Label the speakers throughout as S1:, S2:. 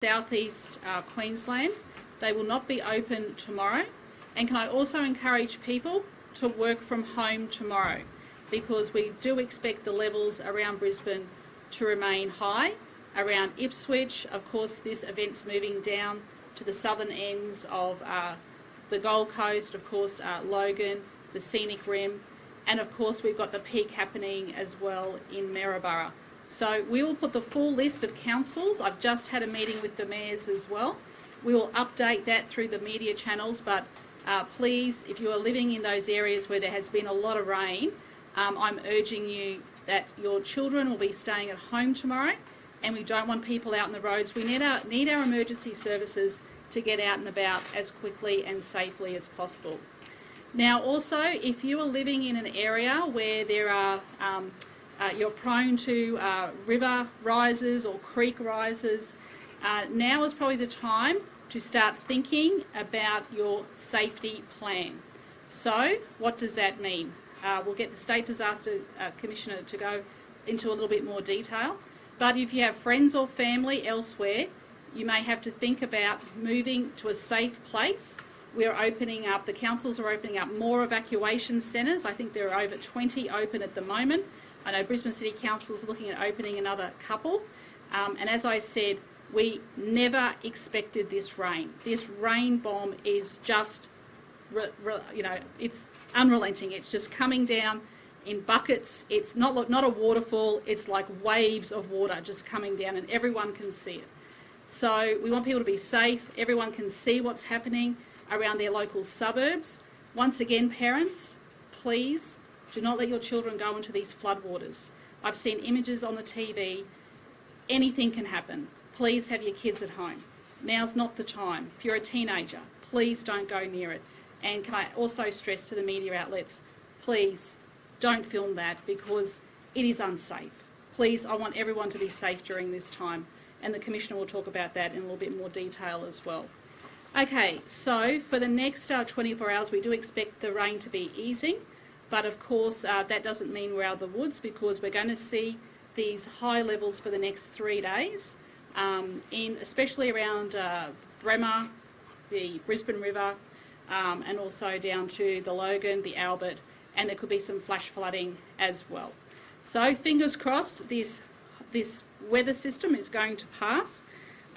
S1: South East Queensland. They will not be open tomorrow. And can I also encourage people to work from home tomorrow, because we do expect the levels around Brisbane to remain high. Around Ipswich, of course, this event's moving down to the southern ends of the Gold Coast, of course, Logan, the Scenic Rim, and of course we've got the peak happening as well in Maryborough. So we will put the full list of councils. I've just had a meeting with the mayors as well. We will update that through the media channels, but please, if you are living in those areas where there has been a lot of rain, I'm urging you that your children will be staying at home tomorrow, and we don't want people out on the roads. We need our emergency services to get out and about as quickly and safely as possible. Now also, if you are living in an area where there are you're prone to river rises or creek rises, now is probably the time to start thinking about your safety plan. So what does that mean? We'll get the State Disaster Commissioner to go into a little bit more detail, but if you have friends or family elsewhere, you may have to think about moving to a safe place. We are opening up, the councils are opening up more evacuation centres. I think there are over 20 open at the moment. I know Brisbane City Council is looking at opening another couple. And as I said, we never expected this rain. This rain bomb is just, it's unrelenting. It's just coming down in buckets. It's not a waterfall. It's like waves of water just coming down, and everyone can see it. So we want people to be safe. Everyone can see what's happening around their local suburbs. Once again, parents, please do not let your children go into these floodwaters. I've seen images on the TV. Anything can happen. Please have your kids at home. Now's not the time. If you're a teenager, please don't go near it. And can I also stress to the media outlets, please don't film that, because it is unsafe. Please, I want everyone to be safe during this time. And the Commissioner will talk about that in a little bit more detail as well. Okay, so for the next 24 hours, we do expect the rain to be easing. But of course, that doesn't mean we're out of the woods, because we're going to see these high levels for the next 3 days, especially around Bremer, the Brisbane River, and also down to the Logan, the Albert, and there could be some flash flooding as well. So fingers crossed, this weather system is going to pass,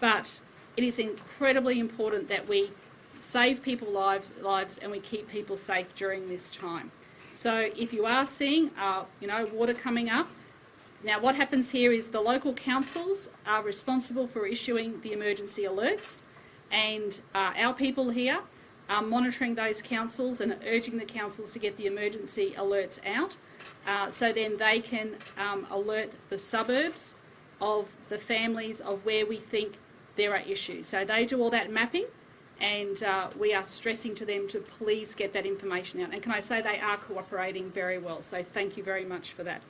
S1: but it is incredibly important that we save people's lives and we keep people safe during this time. So if you are seeing, water coming up, now what happens here is the local councils are responsible for issuing the emergency alerts, and our people here are monitoring those councils and urging the councils to get the emergency alerts out, so then they can alert the suburbs of the families of where we think there are issues. So they do all that mapping, and we are stressing to them to please get that information out. And can I say they are cooperating very well, so thank you very much for that.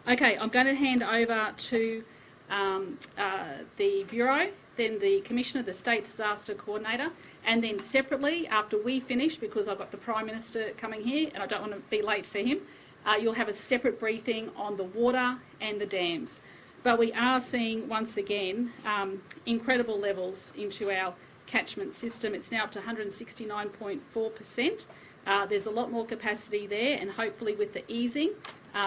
S1: Okay, I'm going to hand over to the Bureau, then the Commissioner, the State Disaster Coordinator, and then separately, after we finish, because I've got the Prime Minister coming here and I don't want to be late for him, you'll have a separate briefing on the water and the dams. But we are seeing, once again, incredible levels into our catchment system. It's now up to 169.4%. There's a lot more capacity there, and hopefully with the easing,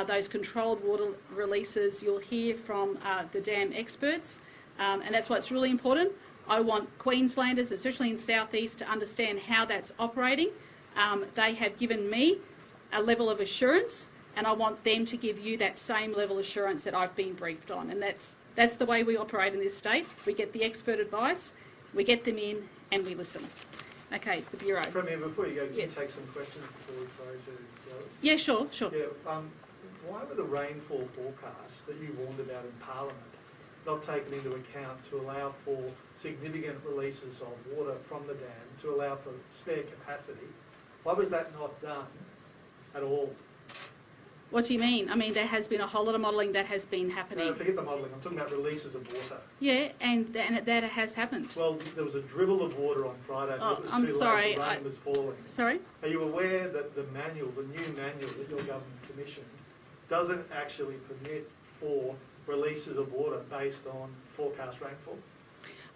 S1: those controlled water releases, you'll hear from the dam experts, and that's what's really important. I want Queenslanders, especially in South East, to understand how that's operating. They have given me a level of assurance, and I want them to give you that same level of assurance that I've been briefed on, and that's the way we operate in this state. We get the expert advice, we get them in, and we listen. Okay, the Bureau.
S2: Premier, before you go, can
S1: yes.
S2: you take some questions before we try to the others?
S1: Yeah, sure.
S2: Yeah, why were the rainfall forecasts that you warned about in Parliament not taken into account to allow for significant releases of water from the dam, to allow for spare capacity? Why was that not done at all?
S1: What do you mean? I mean, there has been a whole lot of modelling that has been happening.
S2: No, forget the modelling. I'm talking about releases of water.
S1: Yeah, and that has happened.
S2: Well, there was a dribble of water on Friday.
S1: Oh, I'm sorry.
S2: The rain was falling.
S1: Sorry?
S2: Are you aware that the new manual that your government commissioned doesn't actually permit for releases of water based on forecast rainfall?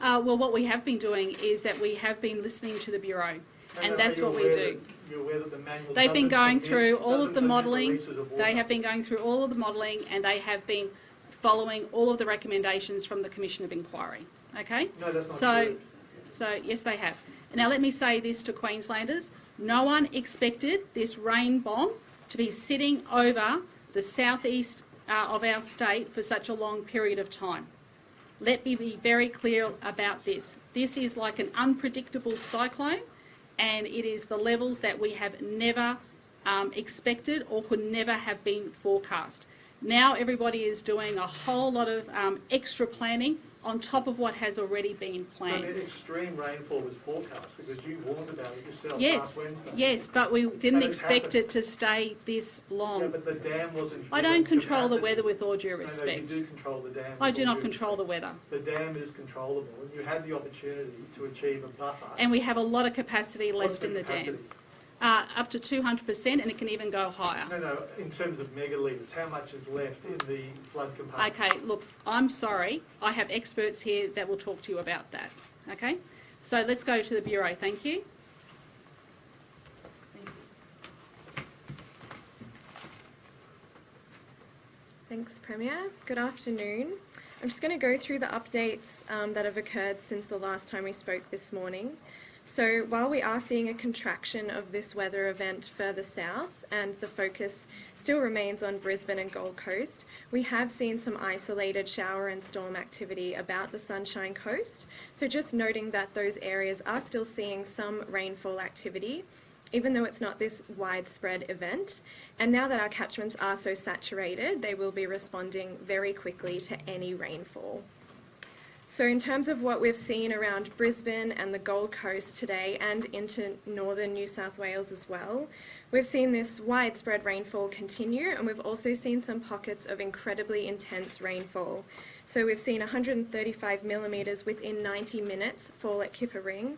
S1: Well, what we have been doing is that we have been listening to the Bureau, and that's what we do.
S2: You're aware that the manual
S1: They've been going through all of the
S2: doesn't
S1: modelling.
S2: permit releases of water?
S1: They have been going through all of the modelling, and they have been following all of the recommendations from the Commission of Inquiry. Okay?
S2: No, that's not
S1: So,
S2: true.
S1: yes, they have. Now, let me say this to Queenslanders. No one expected this rain bomb to be sitting over the southeast of our state for such a long period of time. Let me be very clear about this. This is like an unpredictable cyclone, and it is the levels that we have never expected or could never have been forecast. Now everybody is doing a whole lot of extra planning on top of what has already been planned.
S2: But extreme rainfall was forecast because you warned about it yourself
S1: Yes,
S2: last Wednesday.
S1: yes, but we didn't
S2: And it's
S1: expect
S2: happened.
S1: it to stay this
S2: Yeah,
S1: long.
S2: but the dam wasn't.
S1: I don't
S2: given
S1: control the
S2: capacity.
S1: weather with all due
S2: No,
S1: respect.
S2: you do control the dam.
S1: I
S2: with
S1: do
S2: all
S1: not
S2: due
S1: control the
S2: respect.
S1: weather.
S2: The dam is controllable, and you had the opportunity to achieve a buffer.
S1: And we have a lot of capacity
S2: What's
S1: left in the
S2: capacity?
S1: dam. Up to 200%, and it can even go higher.
S2: No, in terms of megalitres, how much is left in the flood compartment?
S1: Okay, look, I'm sorry. I have experts here that will talk to you about that. Okay? So let's go to the Bureau. Thank you.
S3: Thanks, Premier. Good afternoon. I'm just going to go through the updates that have occurred since the last time we spoke this morning. So while we are seeing a contraction of this weather event further south and the focus still remains on Brisbane and Gold Coast, we have seen some isolated shower and storm activity about the Sunshine Coast. So just noting that those areas are still seeing some rainfall activity, even though it's not this widespread event. And now that our catchments are so saturated, they will be responding very quickly to any rainfall. So in terms of what we've seen around Brisbane and the Gold Coast today and into northern New South Wales as well, we've seen this widespread rainfall continue, and we've also seen some pockets of incredibly intense rainfall. So we've seen 135 millimetres within 90 minutes fall at Kippa-Ring,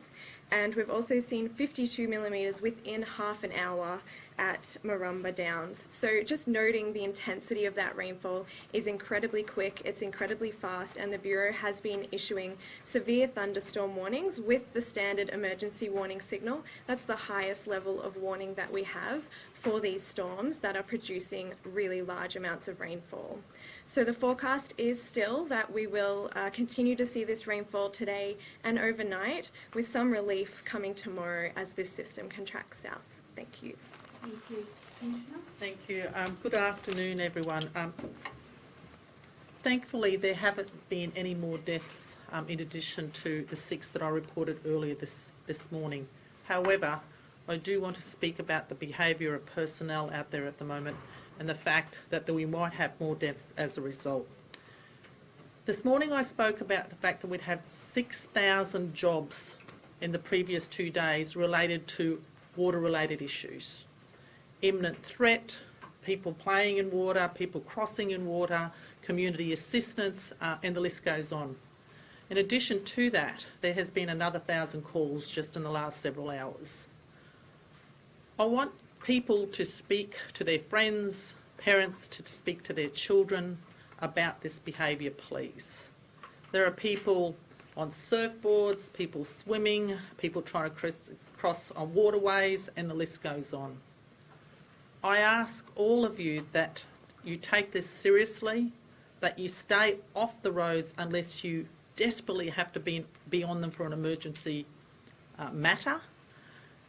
S3: and we've also seen 52 millimetres within half an hour at Marumba Downs. So just noting the intensity of that rainfall is incredibly quick, it's incredibly fast, and the Bureau has been issuing severe thunderstorm warnings with the standard emergency warning signal. That's the highest level of warning that we have for these storms that are producing really large amounts of rainfall. So the forecast is still that we will continue to see this rainfall today and overnight, with some relief coming tomorrow as this system contracts south. Thank you.
S1: Thank you. Commissioner?
S4: Thank you. Good afternoon, everyone. Thankfully, there haven't been any more deaths in addition to the 6 that I reported earlier this morning. However, I do want to speak about the behaviour of personnel out there at the moment and the fact that we might have more deaths as a result. This morning I spoke about the fact that we'd have 6,000 jobs in the previous 2 days related to water-related issues. Imminent threat, people playing in water, people crossing in water, community assistance, and the list goes on. In addition to that, there has been another 1,000 calls just in the last several hours. I want people to speak to their friends, parents to speak to their children about this behaviour, please. There are people on surfboards, people swimming, people trying to cross on waterways, and the list goes on. I ask all of you that you take this seriously, that you stay off the roads unless you desperately have to be on them for an emergency matter.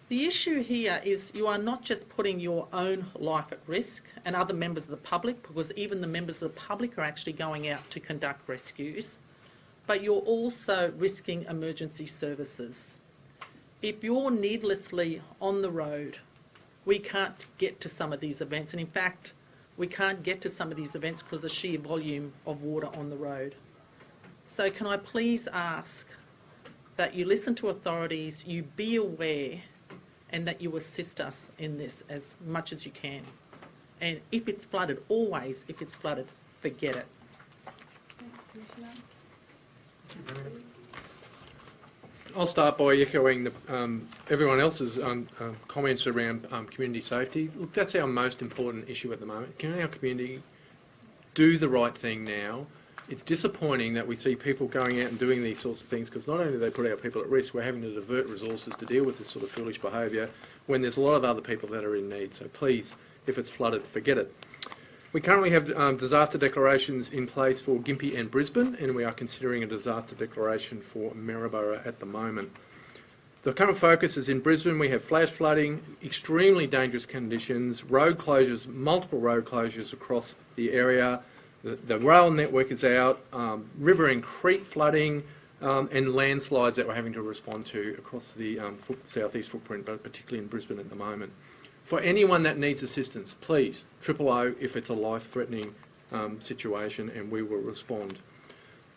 S4: The issue here is you are not just putting your own life at risk and other members of the public, because even the members of the public are actually going out to conduct rescues, but you're also risking emergency services. If you're needlessly on the road, we can't get to some of these events, and in fact, we can't get to some of these events because of the sheer volume of water on the road. So can I please ask that you listen to authorities, you be aware, and that you assist us in this as much as you can. And if it's flooded, always, if it's flooded, forget it.
S5: I'll start by echoing everyone else's comments around community safety. Look, that's our most important issue at the moment. Can our community do the right thing now it's disappointing that we see people going out and doing these sorts of things, because not only do they put our people at risk, we're having to divert resources to deal with this sort of foolish behaviour when there's a lot of other people that are in need. So please, if it's flooded, forget it. We currently have disaster declarations in place for Gympie and Brisbane, and we are considering a disaster declaration for Maryborough at the moment. The current focus is in Brisbane. We have flash flooding, extremely dangerous conditions, road closures, multiple road closures across the area. The rail network is out, river and creek flooding, and landslides that we're having to respond to across the southeast footprint, but particularly in Brisbane at the moment. For anyone that needs assistance, please, 000 if it's a life-threatening situation, and we will respond.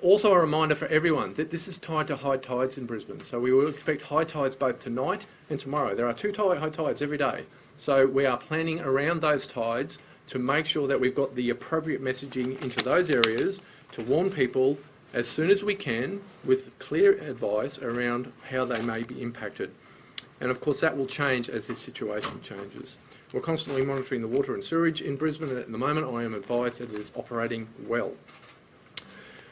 S5: Also a reminder for everyone that this is tied to high tides in Brisbane, so we will expect high tides both tonight and tomorrow. There are 2 high tides every day, so we are planning around those tides to make sure that we've got the appropriate messaging into those areas to warn people as soon as we can with clear advice around how they may be impacted. And of course that will change as this situation changes. We're constantly monitoring the water and sewerage in Brisbane, and at the moment I am advised that it is operating well.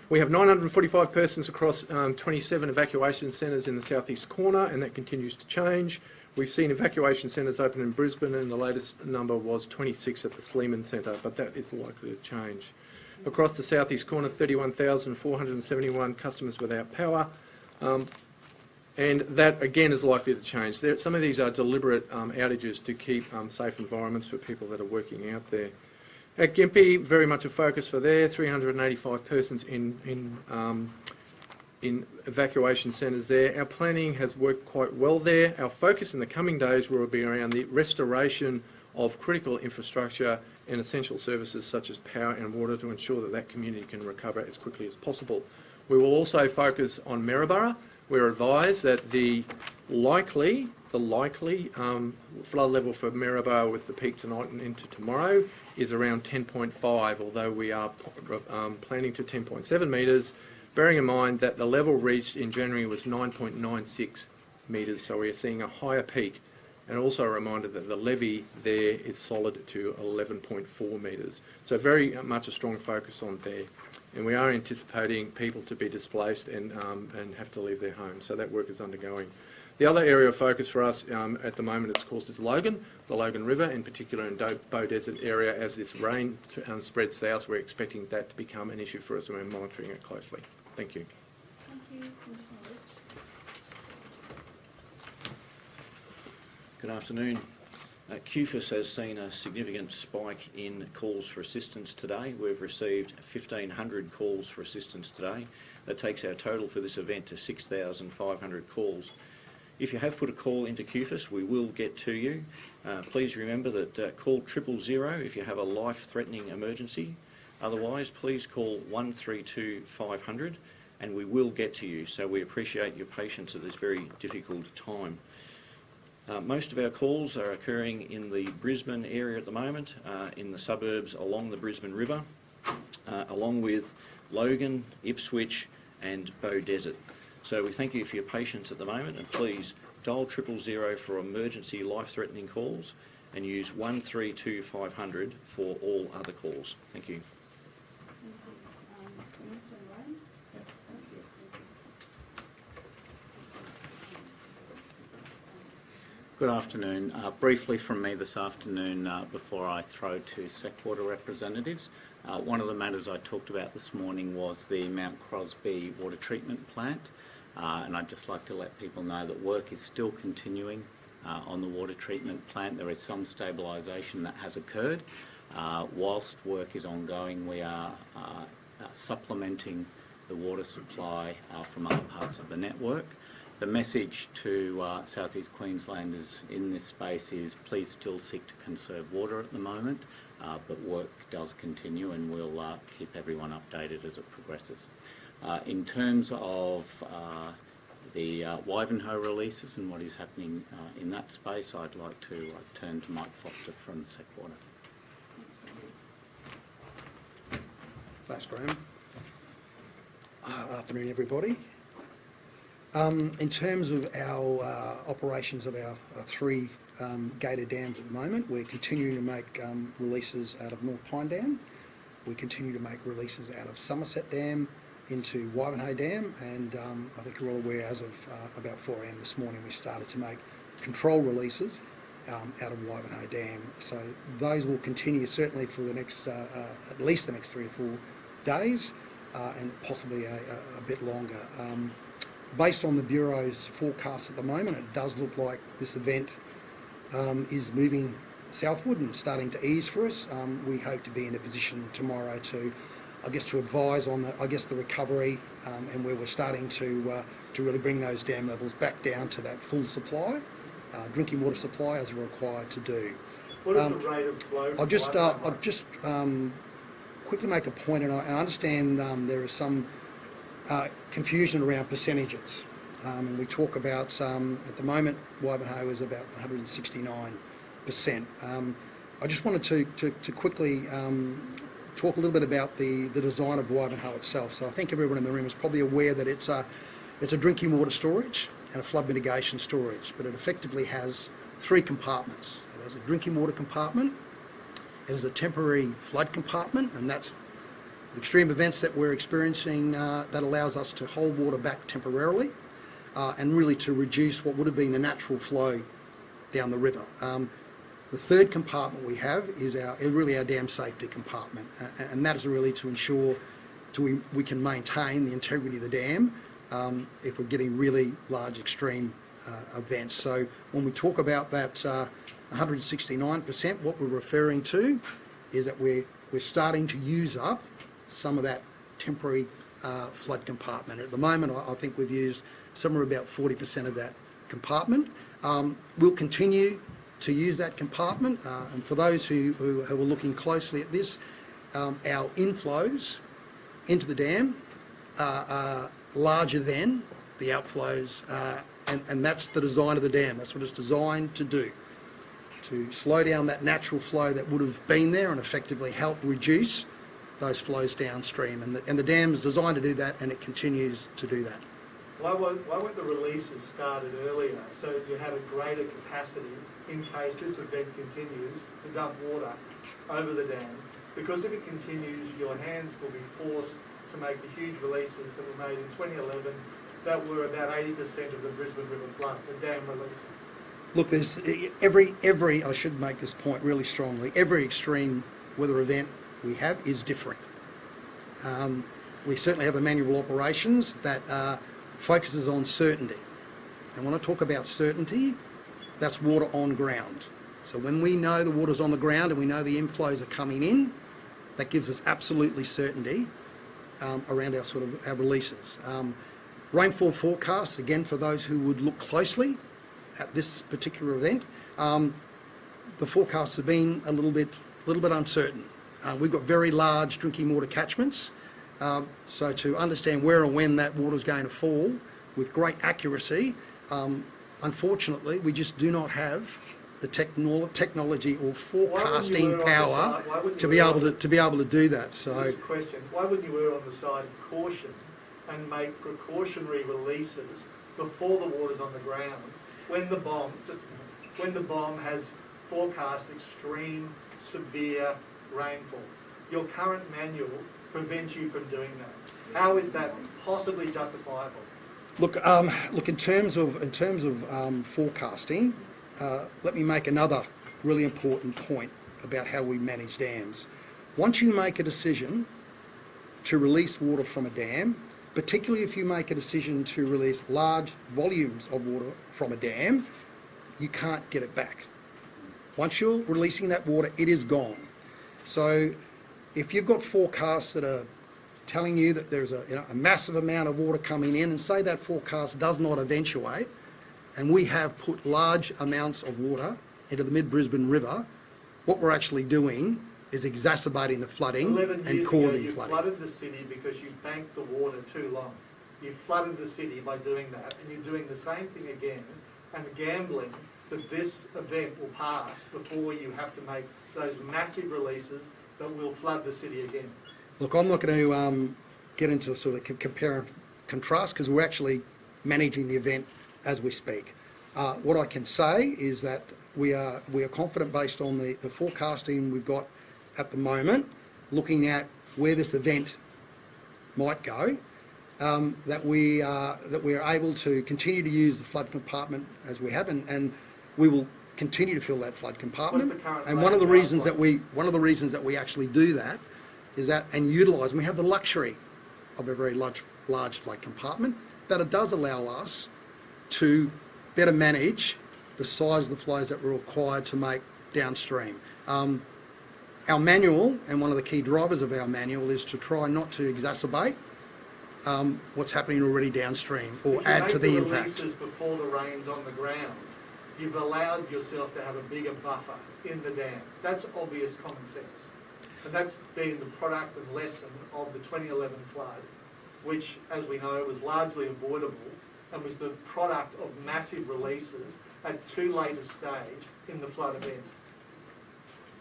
S5: We have 945 persons across 27 evacuation centres in the southeast corner, and that continues to change. We've seen evacuation centres open in Brisbane, and the latest number was 26 at the Sleeman Centre, but that is likely to change. Across the southeast corner, 31,471 customers without power, and that again is likely to change. Some of these are deliberate outages to keep safe environments for people that are working out there. At Gympie, very much a focus for there, 385 persons in evacuation centres there. Our planning has worked quite well there. Our focus in the coming days will be around the restoration of critical infrastructure and essential services such as power and water to ensure that that community can recover as quickly as possible. We will also focus on Maryborough. We're advised that the likely flood level for Maryborough with the peak tonight and into tomorrow is around 10.5, although we are planning to 10.7 metres, bearing in mind that the level reached in January was 9.96 metres, so we are seeing a higher peak. And also a reminder that the levee there is solid to 11.4 metres. So very much a strong focus on there. And we are anticipating people to be displaced and have to leave their homes, so that work is undergoing. The other area of focus for us at the moment, of course, is Logan, the Logan River, in particular in Bow Desert area. As this rain spreads south, we're expecting that to become an issue for us, and we're monitoring it closely. Thank you.
S1: Thank you, Commissioner Rich.
S6: Good afternoon. QFIS has seen a significant spike in calls for assistance today. We've received 1,500 calls for assistance today. That takes our total for this event to 6,500 calls. If you have put a call into QFIS, we will get to you. Please remember that call 000 if you have a life-threatening emergency. Otherwise, please call 132 500 and we will get to you. So we appreciate your patience at this very difficult time. Most of our calls are occurring in the Brisbane area at the moment, in the suburbs along the Brisbane River, along with Logan, Ipswich and Bow Desert. So we thank you for your patience at the moment, and please dial 000 for emergency life-threatening calls and use 132 500 for all other calls. Thank you.
S7: Good afternoon. Briefly from me this afternoon, before I throw to Seqwater representatives, one of the matters I talked about this morning was the Mount Crosby water treatment plant, and I'd just like to let people know that work is still continuing on the water treatment plant. There is some stabilisation that has occurred. Whilst work is ongoing, we are supplementing the water supply from other parts of the network. The message to South East Queenslanders in this space is please still seek to conserve water at the moment, but work does continue and we'll keep everyone updated as it progresses. In terms of the Wivenhoe releases and what is happening in that space, I'd like to turn to Mike Foster from Seqwater.
S8: Thanks, Graham. Afternoon, everybody. In terms of our operations of our three gated dams at the moment, we're continuing to make releases out of North Pine Dam. We continue to make releases out of Somerset Dam into Wivenhoe Dam, and I think you're all aware as of about 4 a.m. this morning we started to make control releases out of Wivenhoe Dam. So those will continue certainly for the next, at least the next 3 or 4 days, and possibly a bit longer. Based on the Bureau's forecast at the moment, it does look like this event is moving southward and starting to ease for us. We hope to be in a position tomorrow to, I guess, to advise on the recovery and where we're starting to really bring those dam levels back down to that full supply, drinking water supply as we're required to do.
S2: What is the rate of flow?
S8: I'll just quickly make a point, and I understand there is some confusion around percentages. And we talk about, at the moment, Wivenhoe is about 169%. I just wanted to quickly talk a little bit about the design of Wivenhoe itself. So I think everyone in the room is probably aware that it's a drinking water storage and a flood mitigation storage, but it effectively has 3 compartments. It has a drinking water compartment, it has a temporary flood compartment, and that's extreme events that we're experiencing that allows us to hold water back temporarily and really to reduce what would have been the natural flow down the river. The third compartment we have is really our dam safety compartment, and that is really to ensure we can maintain the integrity of the dam if we're getting really large extreme events. So when we talk about that 169%, what we're referring to is that we're starting to use up some of that temporary flood compartment. At the moment, I think we've used somewhere about 40% of that compartment. We'll continue to use that compartment, and for those who are looking closely at this, our inflows into the dam are larger than the outflows, and that's the design of the dam. That's what it's designed to do, to slow down that natural flow that would have been there and effectively help reduce those flows downstream. And the dam is designed to do that, and it continues to do that.
S2: Why weren't the releases started earlier so you had a greater capacity in case this event continues to dump water over the dam? Because if it continues, your hands will be forced to make the huge releases that were made in 2011 that were about 80% of the Brisbane River flood, the dam releases.
S8: Look, there's every I should make this point really strongly, every extreme weather event we have is different. We certainly have a manual operations that focuses on certainty. And when I talk about certainty, that's water on ground. So when we know the water's on the ground and we know the inflows are coming in, that gives us absolutely certainty around our releases. Rainfall forecasts, again, for those who would look closely at this particular event, the forecasts have been a little bit uncertain. We've got very large drinking water catchments, so to understand where and when that water is going to fall with great accuracy, unfortunately, we just do not have the technology or forecasting power to be able to do that. So,
S2: here's a question: why wouldn't you err on the side of caution and make precautionary releases before the water's on the ground when the bomb has forecast extreme, severe rainfall? Your current manual prevents you from doing that. How is that possibly justifiable?
S8: Look, in terms of forecasting, let me make another really important point about how we manage dams. Once you make a decision to release water from a dam, particularly if you make a decision to release large volumes of water from a dam, you can't get it back. Once you're releasing that water, it is gone. So if you've got forecasts that are telling you that there's a massive amount of water coming in, and say that forecast does not eventuate, and we have put large amounts of water into the mid-Brisbane River, what we're actually doing is exacerbating the flooding and causing
S2: you
S8: flooding.
S2: Flooded the city because you banked the water too long. You flooded the city by doing that, and you're doing the same thing again and gambling that this event will pass before you have to make those massive releases that will flood the city again.
S8: Look, I'm not going to get into a sort of compare and contrast because we're actually managing the event as we speak. What I can say is that we are confident based on the forecasting we've got at the moment, looking at where this event might go, that we are able to continue to use the flood compartment as we have, and we will continue to fill that flood compartment.
S2: What's the current
S8: And one of the
S2: layout
S8: reasons that we actually do that is that, and utilise, we have the luxury of a very large flood compartment, that it does allow us to better manage the size of the flows that we're required to make downstream. Our manual, and one of the key drivers of our manual, is to try not to exacerbate what's happening already downstream or add to the impact.
S2: If you make the releases before the rain's on the ground, you've allowed yourself to have a bigger buffer in the dam. That's obvious common sense. And that's been the product and lesson of the 2011 flood, which, as we know, was largely avoidable and was the product of massive releases at too late a stage in the flood event.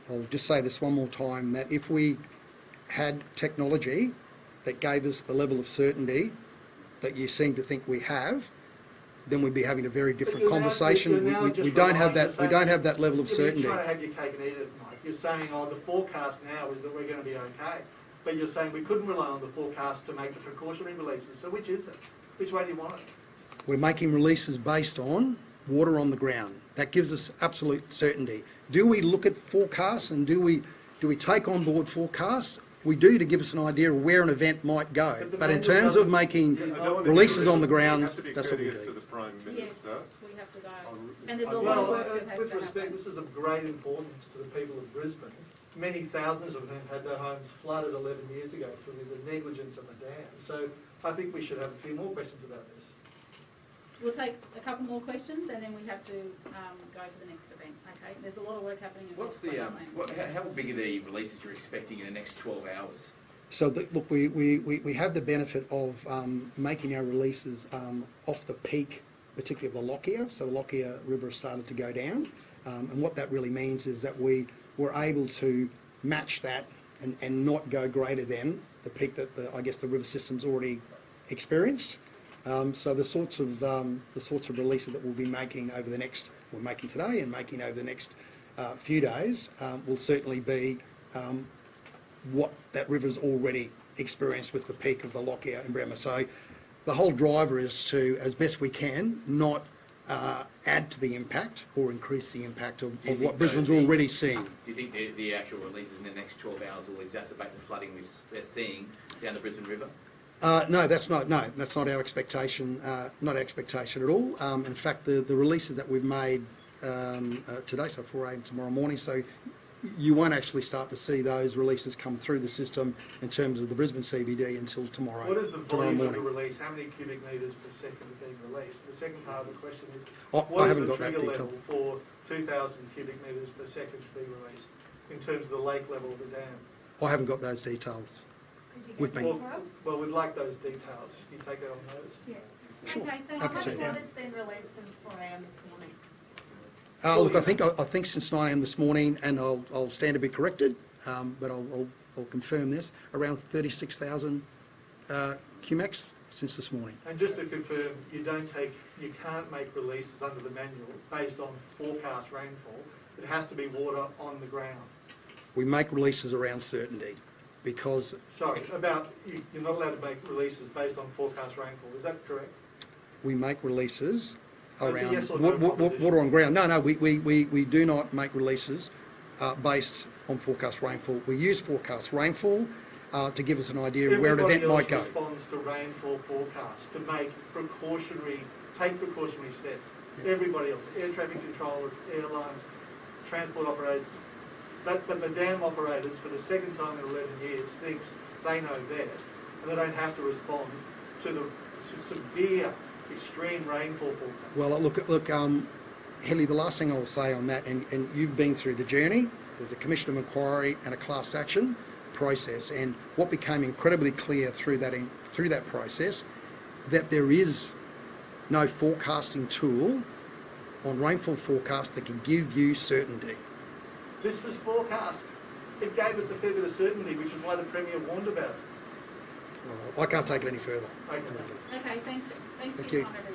S8: I'll just say this one more time, that if we had technology that gave us the level of certainty that you seem to think we have, then we'd be having a very different conversation. We don't have that. We don't have that level of certainty.
S2: You're trying to have your cake and eat it, Mike. You're saying, oh, the forecast now is that we're going to be okay, but you're saying we couldn't rely on the forecast to make the precautionary releases. So which is it? Which way do you want it?
S8: We're making releases based on water on the ground. That gives us absolute certainty. Do we look at forecasts, and do we take on board forecasts? We do, to give us an idea of where an event might go. But in terms of making releases on the ground, that's what we do.
S1: Yes, we have to go. And there's a lot of
S2: Well,
S1: work that has
S2: with
S1: to
S2: respect,
S1: happen.
S2: this is of great importance to the people of Brisbane. Many thousands of them had their homes flooded 11 years ago through the negligence of the dam. So I think we should have a few more questions about this.
S1: We'll take a couple more questions and then we have to go to the next event, okay? There's a lot of work happening in
S9: What's the, how big are the releases you're expecting in the next 12 hours?
S8: So look, we have the benefit of making our releases off the peak, particularly of the Lockyer. So the Lockyer River has started to go down, and what that really means is that we were able to match that and not go greater than the peak that the river system's already experienced. So the sorts of releases that we'll be making we're making today and making over the next few days will certainly be what that river's already experienced with the peak of the Lockyer and Bremer. So the whole driver is to, as best we can, not add to the impact or increase the impact of what Brisbane's already seeing.
S9: Do you think the actual releases in the next 12 hours will exacerbate the flooding we're seeing down the Brisbane River?
S8: No, that's not our expectation. Not our expectation at all. In fact, the releases that we've made today, so 4 a.m. tomorrow morning, so you won't actually start to see those releases come through the system in terms of the Brisbane CBD until tomorrow.
S2: What is the volume of the
S8: morning.
S2: release? How many cubic metres per second is being released? The second part of the question is,
S8: I
S2: what
S8: haven't
S2: is the
S8: got that
S2: trigger
S8: detail.
S2: level for 2,000 cubic metres per second to be released in terms of the lake level of the dam?
S8: I haven't got those details with me.
S2: Well, we'd like those details. Can you take that on notice?
S10: Yeah.
S8: Sure,
S1: Okay, thank
S8: happy
S1: you.
S8: to.
S10: What has been released since 4 a.m. this morning?
S8: Look, I think since 9 a.m. this morning, and I'll stand to be corrected, but I'll confirm this, around 36,000 cumecs since this morning.
S2: And just to confirm, you can't make releases under the manual based on forecast rainfall. It has to be water on the ground.
S8: We make releases around certainty because...
S2: Sorry, you're not allowed to make releases based on forecast rainfall. Is that correct?
S8: We make releases
S2: So it's a
S8: around
S2: yes or no proposition.
S8: water on ground. No, we do not make releases based on forecast rainfall. We use forecast rainfall to give us an idea of where an event might go.
S2: Everybody else responds to rainfall forecasts to take precautionary steps.
S8: Yeah.
S2: Everybody else, air traffic controllers, airlines, transport operators. But the dam operators, for the second time in 11 years, thinks they know best, and they don't have to respond to the severe, extreme rainfall forecast.
S8: Well, look, Helly, the last thing I will say on that, and you've been through the journey, there's a commission of inquiry and a class action process, and what became incredibly clear through that process, that there is no forecasting tool on rainfall forecast that can give you certainty.
S2: This was forecast. It gave us a fair bit of certainty, which is why the Premier warned about it.
S8: Well, I can't take it any further.
S2: Okay.
S1: Okay, thanks. Thanks
S8: Thank
S1: for your
S8: you.
S1: time, everyone.